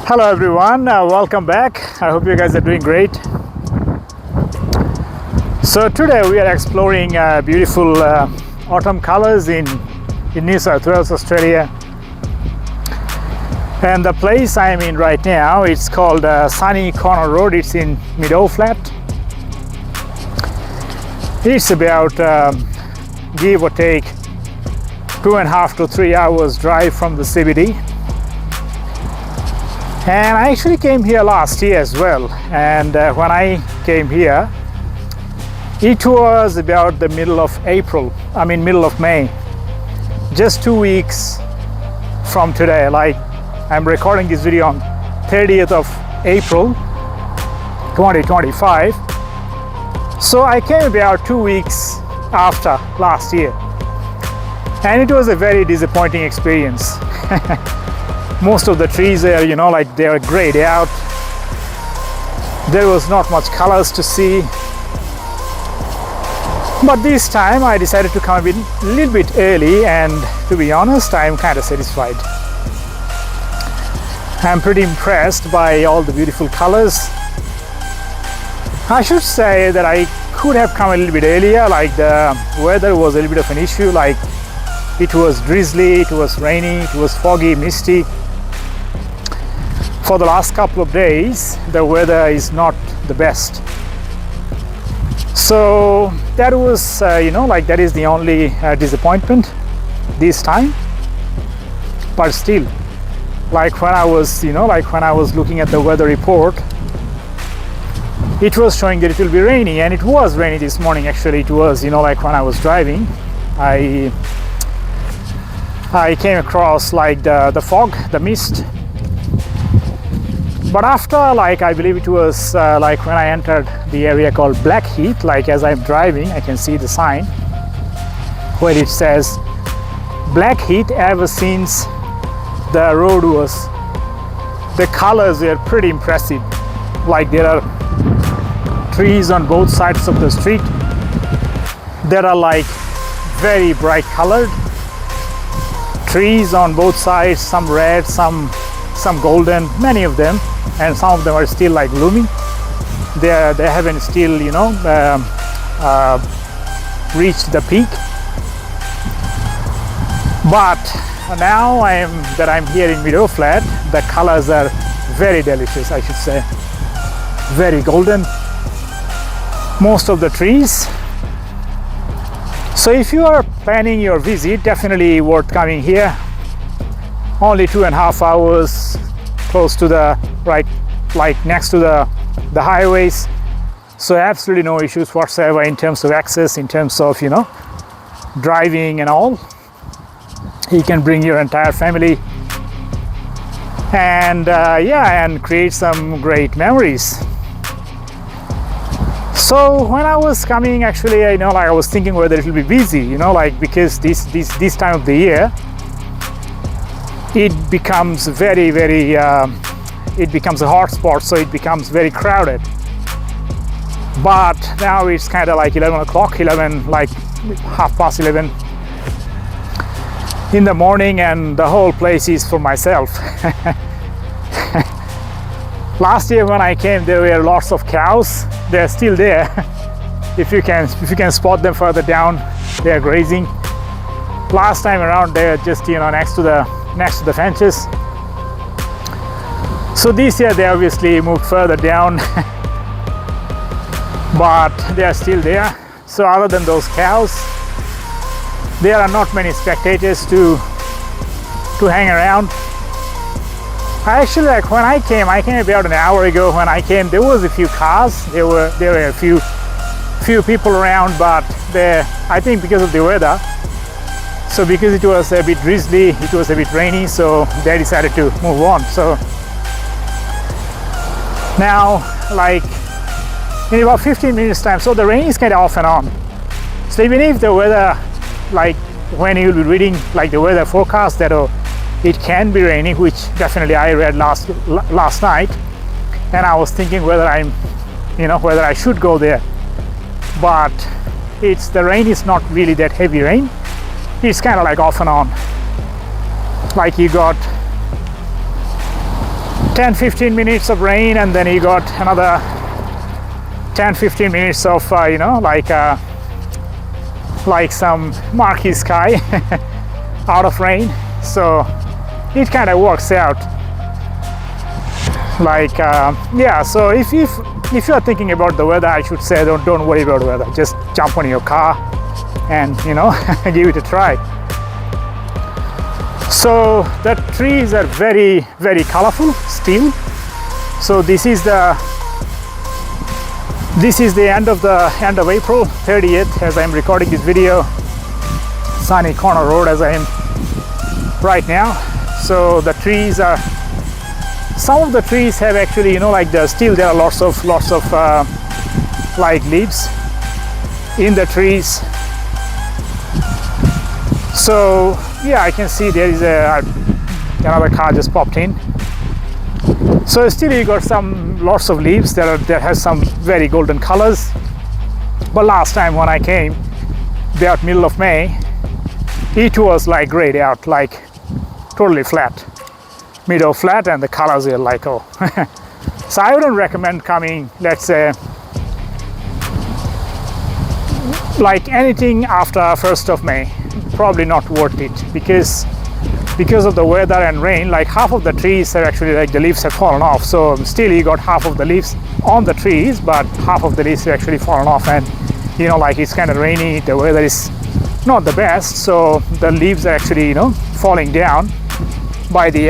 Hello everyone, welcome back. I hope you guys are doing great. So today we are exploring beautiful autumn colors in New South Wales, Australia. And the place I am in right now, it's called Sunny Corner Road. It's in Meadow Flat. It's about give or take 2.5 to 3 hours drive from the CBD. And I actually came here last year as well, and when I came here it was about the middle of May, just 2 weeks from today. Like, I'm recording this video on 30th of April 2025, so I came about 2 weeks after last year, and it was a very disappointing experience. Most of the trees there, like they are grayed out. There was not much colors to see. But this time I decided to come a little bit early, and to be honest, I'm kind of satisfied. I'm pretty impressed by all the beautiful colors. I should say that I could have come a little bit earlier, like the weather was a little bit of an issue. Like, it was drizzly, it was rainy, it was foggy, misty. For the last couple of days, the weather is not the best. So that was, that is the only disappointment this time. But still, like when I was looking at the weather report, it was showing that it will be rainy, and it was rainy this morning. Actually, it was, like when I was driving, I came across like the fog, the mist. But after, I believe it was when I entered the area called Blackheath, as I'm driving, I can see the sign where it says Blackheath. Ever since the road was, the colors were pretty impressive. Like, there are trees on both sides of the street that are like very bright colored trees on both sides, some red, some golden, many of them, and some of them are still like blooming. They haven't still reached the peak. But now I'm here in Meadow Flat, the colors are very delicious, I should say, very golden, most of the trees. So if you are planning your visit, definitely worth coming here. Only 2.5 hours, close to the next to the highways, so absolutely no issues whatsoever in terms of access, in terms of driving and all. You can bring your entire family and and create some great memories. So when I was coming, actually, I was thinking whether it will be busy, because this time of the year it becomes very, very it becomes a hot spot, so it becomes very crowded. But now it's kind of like 11 o'clock, 11:30 in the morning, and the whole place is for myself. Last year when I came, there were lots of cows. They're still there. If you can spot them further down, they're grazing. Last time around, they're just next to the fences. So this year they obviously moved further down, but they are still there. So other than those cows, there are not many spectators to hang around. I actually, when I came about an hour ago. When I came, there was a few cars, there were a few people around, but I think because of the weather, so because it was a bit drizzly, it was a bit rainy, so they decided to move on. So now, in about 15 minutes time, so the rain is kind of off and on. So even if the weather, when you'll be reading the weather forecast, that it can be raining, which definitely I read last night, and I was thinking whether whether I should go there. But the rain is not really that heavy rain. It's kind of off and on. You got 10-15 minutes of rain, and then you got another 10-15 minutes of you know, like some murky sky out of rain. So it kind of works out. Like yeah, so if you're thinking about the weather, I should say don't worry about the weather. Just jump on your car and, you know, give it a try. So the trees are very, very colorful still. So this is the end of April 30th as I'm recording this video. Sunny Corner Road as I am right now. So the trees are, some of the trees have actually, you know, like still there are lots of like leaves in the trees. So yeah, I can see there is another car just popped in. So still you got lots of leaves that has some very golden colors. But last time when I came, about middle of May, it was like grayed out, like totally flat. Meadow Flat, and the colors are like, oh. So I wouldn't recommend coming, let's say, like anything after 1st of May. Probably not worth it, because of the weather and rain, like half of the trees are actually, like the leaves have fallen off. So still you got half of the leaves on the trees, but half of the leaves have actually fallen off, and you know, like it's kind of rainy, the weather is not the best, so the leaves are actually, you know, falling down. By the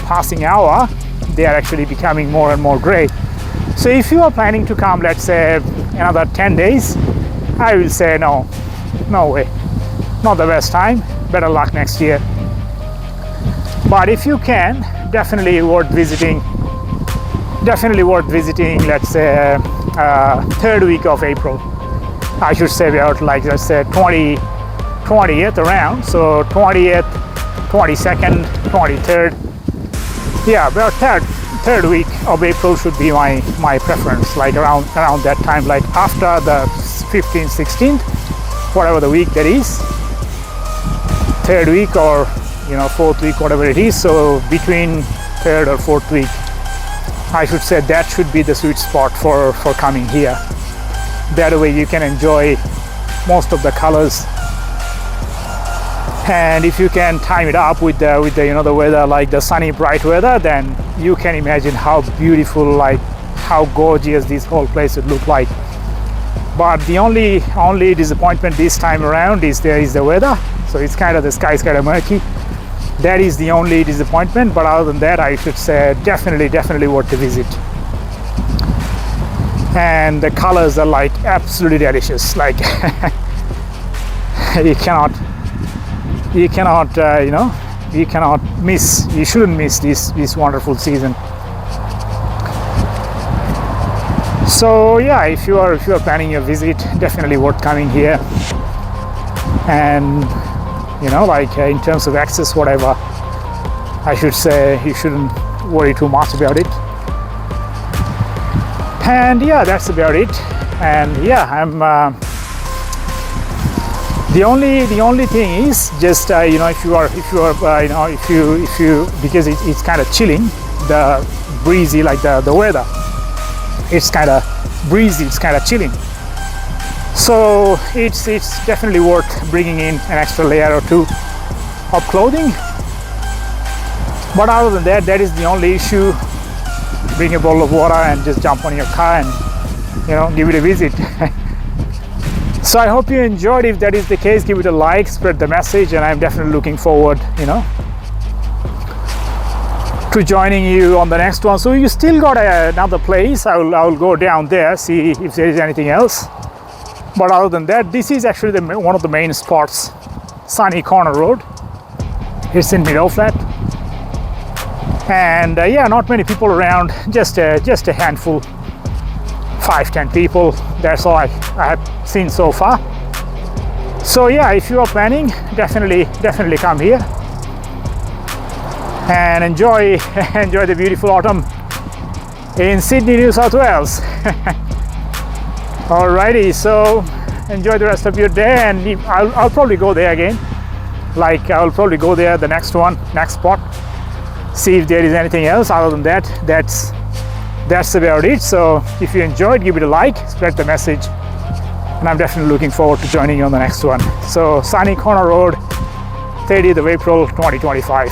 passing hour, they are actually becoming more and more gray. So if you are planning to come, let's say another 10 days, I will say no way, not the best time, better luck next year. But if you can, definitely worth visiting, let's say 3rd week of April. I should say about, like, let's say 20th around, so 20th, 22nd, 23rd, yeah, about third week of April should be my preference, like around that time, like after the 15th, 16th, whatever the week that is, 3rd week or, you know, 4th week, whatever it is. So between 3rd or 4th week, I should say that should be the sweet spot for coming here. That way you can enjoy most of the colors. And if you can time it up with the you know, the weather, like the sunny bright weather, then you can imagine how beautiful, like how gorgeous this whole place would look like. But the only disappointment this time around is the weather. So it's kind of, the sky is kind of murky. That is the only disappointment. But other than that, I should say definitely worth the visit. And the colors are like absolutely delicious. Like you cannot you shouldn't miss this wonderful season. So yeah, if you are planning your visit, definitely worth coming here. And you know, like in terms of access, whatever, I should say you shouldn't worry too much about it. And yeah, that's about it. And yeah, I'm the only thing is just you know, if you because it's kind of chilling, the breezy, like the weather, it's kind of breezy, it's kind of chilling. So it's definitely worth bringing in an extra layer or two of clothing. But other than that, that is the only issue. Bring a bottle of water and just jump on your car and, you know, give it a visit. So I hope you enjoyed. If that is the case, give it a like, spread the message, and I'm definitely looking forward, you know, to joining you on the next one. So you still got another place. I will go down there, see if there is anything else. But other than that, this is actually one of the main spots, Sunny Corner Road. It's in Meadow Flat. And yeah, not many people around, just a handful, 5-10 people. That's all I have seen so far. So yeah, if you are planning, definitely come here and enjoy the beautiful autumn in Sydney, New South Wales. Alrighty, so enjoy the rest of your day, and I'll probably go there again. Like I'll probably go there the next spot. see if there is anything else. Other than that, that's about it. So if you enjoyed, give it a like, spread the message, and I'm definitely looking forward to joining you on the next one. So Sunny Corner Road, 30th of April 2025.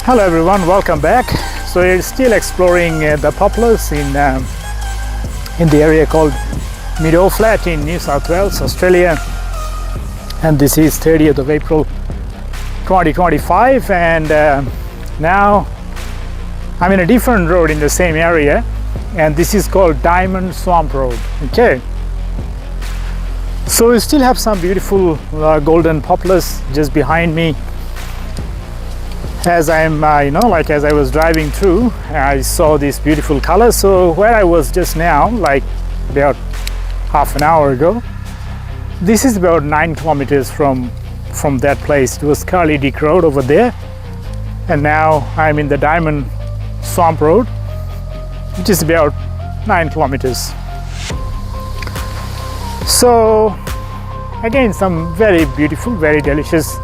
Hello everyone, welcome back. So we're still exploring the poplars in the area called Meadow Flat in New South Wales, Australia, and this is 30th of April 2025, and now I'm in a different road in the same area, and this is called Dimond Swamp Road. Okay, so we still have some beautiful golden poplars just behind me. As I'm as I was driving through, I saw this beautiful color. So where I was just now, like about half an hour ago, this is about 9 kilometers from that place. It was Curly Dick Road over there, and now I'm in the Dimond Swamp Road, which is about 9 kilometers. So again, some very beautiful, very delicious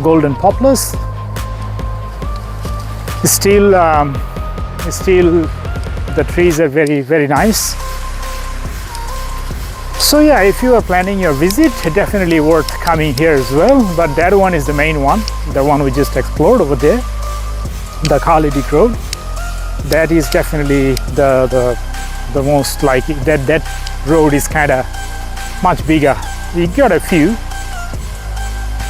golden poplars. Still the trees are very, very nice. So yeah, if you are planning your visit, definitely worth coming here as well. But that one is the main one, the one we just explored over there, the Khalidi Road. That is definitely the most like that road is kind of much bigger. We got a few,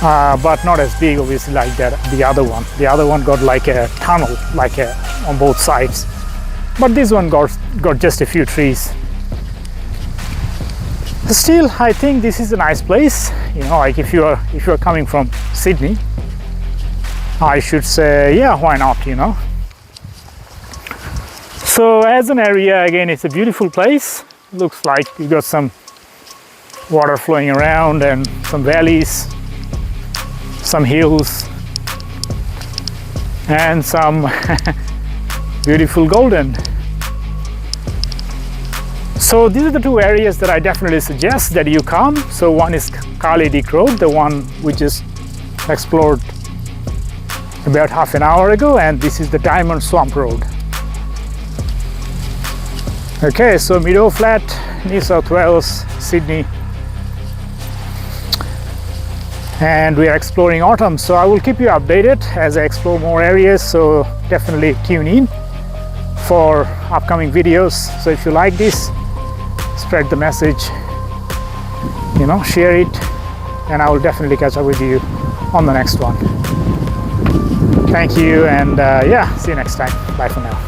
but not as big obviously like that the other one. The other one got like a tunnel like on both sides, but this one got just a few trees. Still, I think this is a nice place. You know, like if you are coming from Sydney, I should say, yeah, why not, you know. So as an area, again, it's a beautiful place. Looks like you got some water flowing around and some valleys, some hills, and some beautiful golden. So these are the two areas that I definitely suggest that you come. So one is Khalidi Road, the one we just explored about half an hour ago, and this is the Dimond Swamp Road. Okay, so Meadow Flat, New South Wales, Sydney, and we are exploring autumn. So I will keep you updated as I explore more areas, so definitely tune in for upcoming videos. So if you like this, spread the message, you know, share it, and I will definitely catch up with you on the next one. Thank you, and yeah, see you next time. Bye for now.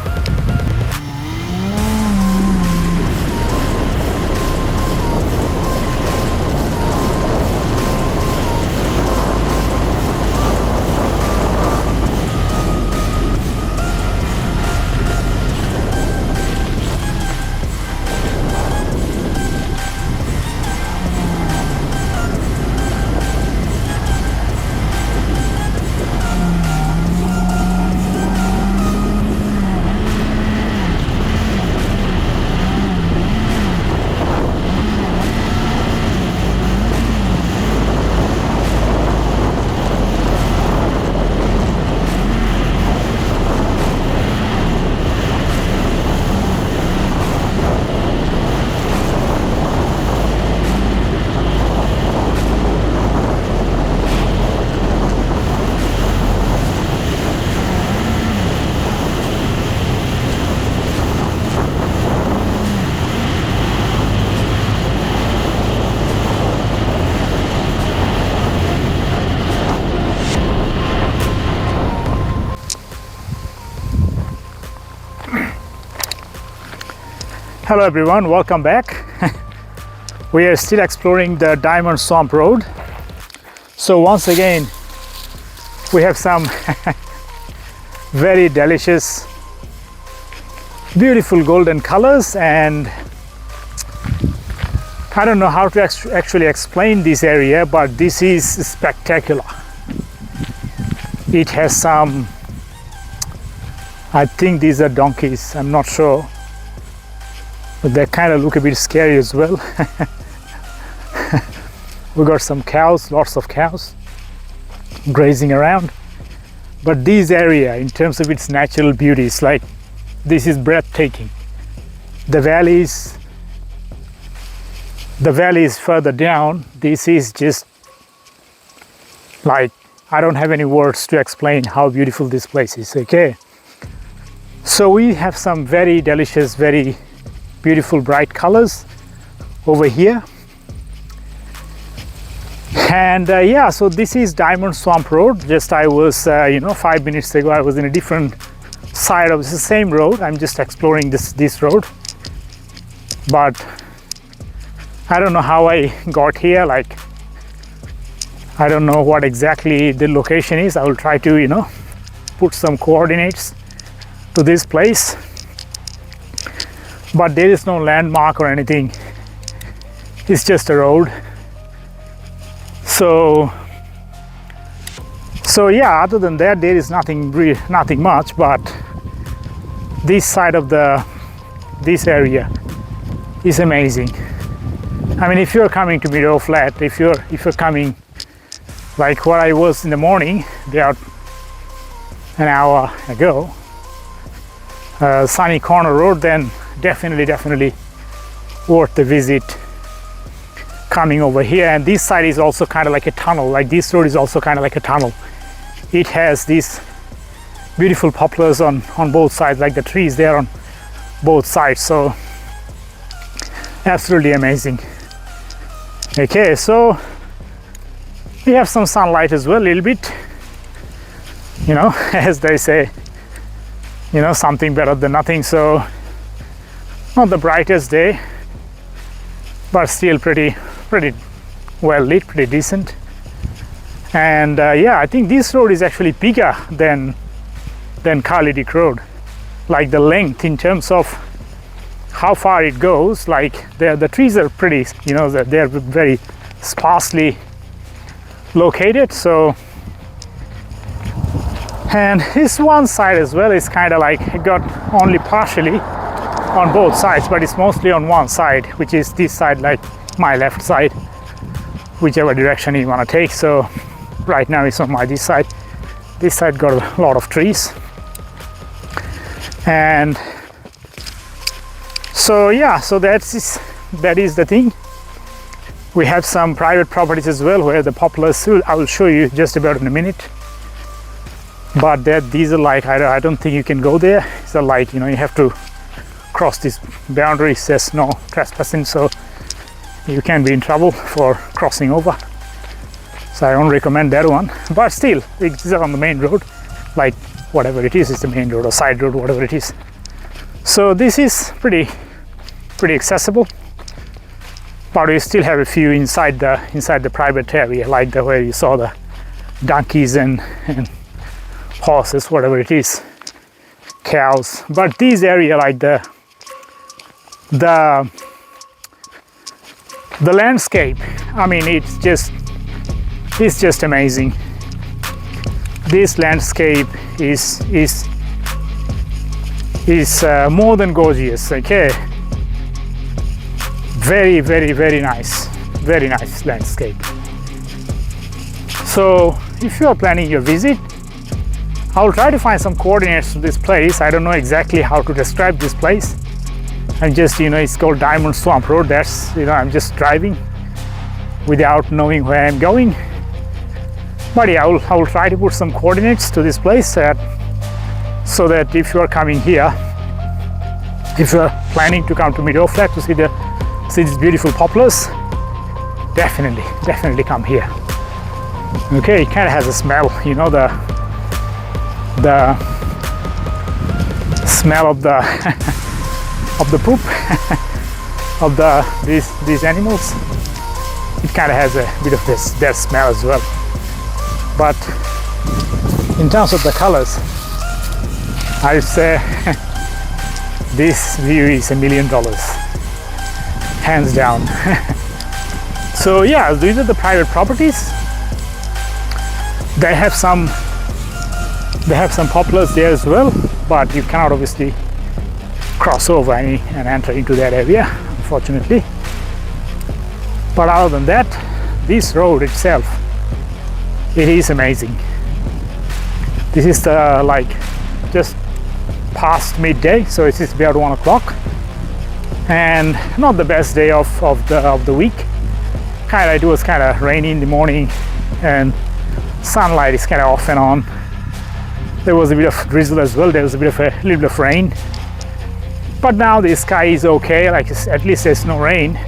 Hello everyone, welcome back. We are still exploring the Dimond Swamp Road. So once again, we have some very delicious, beautiful golden colors, and I don't know how to actually explain this area, but this is spectacular. It has some, I think these are donkeys, I'm not sure, but they kind of look a bit scary as well. We got some cows, lots of cows grazing around. But this area, in terms of its natural beauty, is like, this is breathtaking. The valleys further down, this is just like, I don't have any words to explain how beautiful this place is, okay? So we have some very delicious, very beautiful bright colors over here. And yeah, so this is Dimond Swamp Road. Just I was, 5 minutes ago, I was in a different side of the same road. I'm just exploring this road. But I don't know how I got here. Like, I don't know what exactly the location is. I will try to, put some coordinates to this place. But there is no landmark or anything. It's just a road. So yeah, other than that, there is nothing much. But this side of this area is amazing. I mean, if you're coming to Meadow Flat, if you're coming like where I was in the morning, about an hour ago, Sunny Corner Road, then definitely worth the visit. coming over here, and this side is also kind of like a tunnel. Like this road is also kind of like a tunnel. It has these beautiful poplars on both sides, like the trees there on both sides. So absolutely amazing. Okay, so we have some sunlight as well, a little bit, you know, as they say, you know, something better than nothing. So not the brightest day, but still pretty well lit, pretty decent. And yeah, I think this road is actually bigger than Carlydick Road, like the length in terms of how far it goes. Like the trees are pretty, you know, they're very sparsely located. So, and this one side as well is kind of like it got only partially on both sides, but it's mostly on one side, which is this side, like my left side, whichever direction you want to take. So right now it's on my this side. This side got a lot of trees. And so yeah, so that is the thing. We have some private properties as well where the poplars, I will show you just about in a minute. But these are like, I don't think you can go there. It's like, you know, you have to cross this boundary. It says no trespassing, so you can be in trouble for crossing over. So I don't recommend that one. But still, these are on the main road, like whatever it is, it's the main road or side road, whatever it is. So this is pretty accessible. But we still have a few inside the private area, like the where you saw the donkeys and horses, whatever it is, cows. But this area, like the landscape, I mean, it's just amazing. This landscape is more than gorgeous. Okay, very nice, very nice landscape. So if you are planning your visit, I'll try to find some coordinates to this place. I don't know exactly how to describe this place. I'm just, you know, it's called Dimond Swamp Road. That's, you know, I'm just driving without knowing where I'm going. But yeah, I will try to put some coordinates to this place so that if you are coming here, if you are planning to come to Meadow Flat to see these beautiful poplars, definitely come here. Okay, it kind of has a smell, you know, the smell of the of the poop of these animals. It kind of has a bit of that smell as well. But in terms of the colors, I would say this view is $1 million, hands down. So yeah, these are the private properties. They have some poplars there as well, but you cannot obviously cross over and enter into that area, unfortunately. But other than that, this road itself, it is amazing. This is the like just past midday, so it is about 1 o'clock, and not the best day of the week. It was kind of rainy in the morning, and sunlight is kind of off and on. There was a bit of drizzle as well. There was a little bit of rain, but now the sky is okay. Like at least there's no rain.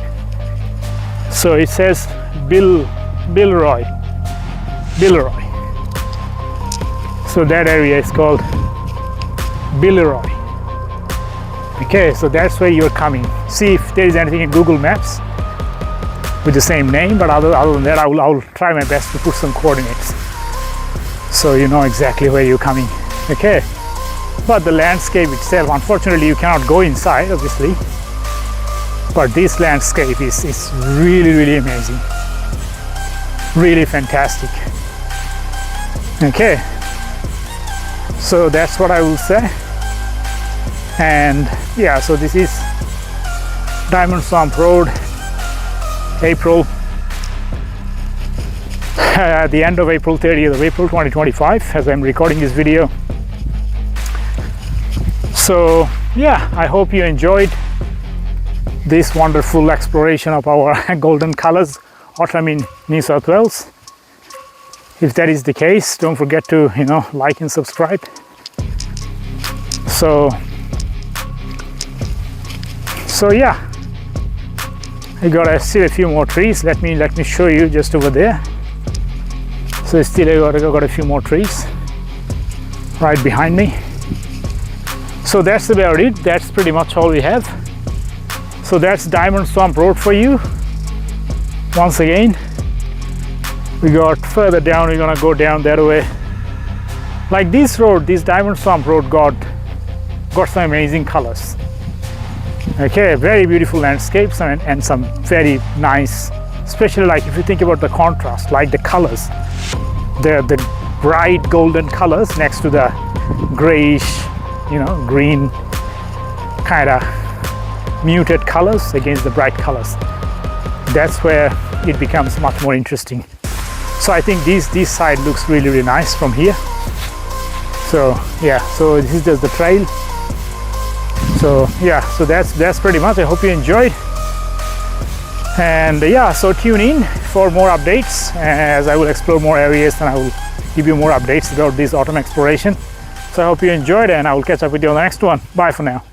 So it says Bilroy. So that area is called Bilroy. Okay, so that's where you're coming. See if there is anything in Google Maps with the same name, but other than that, I will try my best to put some coordinates so you know exactly where you're coming. Okay, but the landscape itself, unfortunately you cannot go inside obviously, but this landscape is really amazing, really fantastic. Okay, so that's what I will say. And yeah, so this is Dimond Swamp Road, April, at the end of April, 30th of April 2025, as I'm recording this video. So yeah, I hope you enjoyed this wonderful exploration of our golden colors autumn in New South Wales. If that is the case, don't forget to like and subscribe. So yeah, I gotta see a few more trees. Let me show you just over there. So still I got a few more trees right behind me. So that's about it. That's pretty much all we have. So that's Dimond Swamp Road for you. Once again, we got further down. We're gonna go down that way. Like this road, this Dimond Swamp Road got some amazing colors. Okay, very beautiful landscapes and some very nice, especially like if you think about the contrast, like the colors, the bright golden colors next to the grayish, green kind of muted colors against the bright colors. That's where it becomes much more interesting. So I think this side looks really, really nice from here. So yeah, so this is just the trail. So yeah, so that's pretty much. I hope you enjoyed. And yeah, so tune in for more updates as I will explore more areas and I will give you more updates about this autumn exploration. So I hope you enjoyed and I will catch up with you on the next one. Bye for now.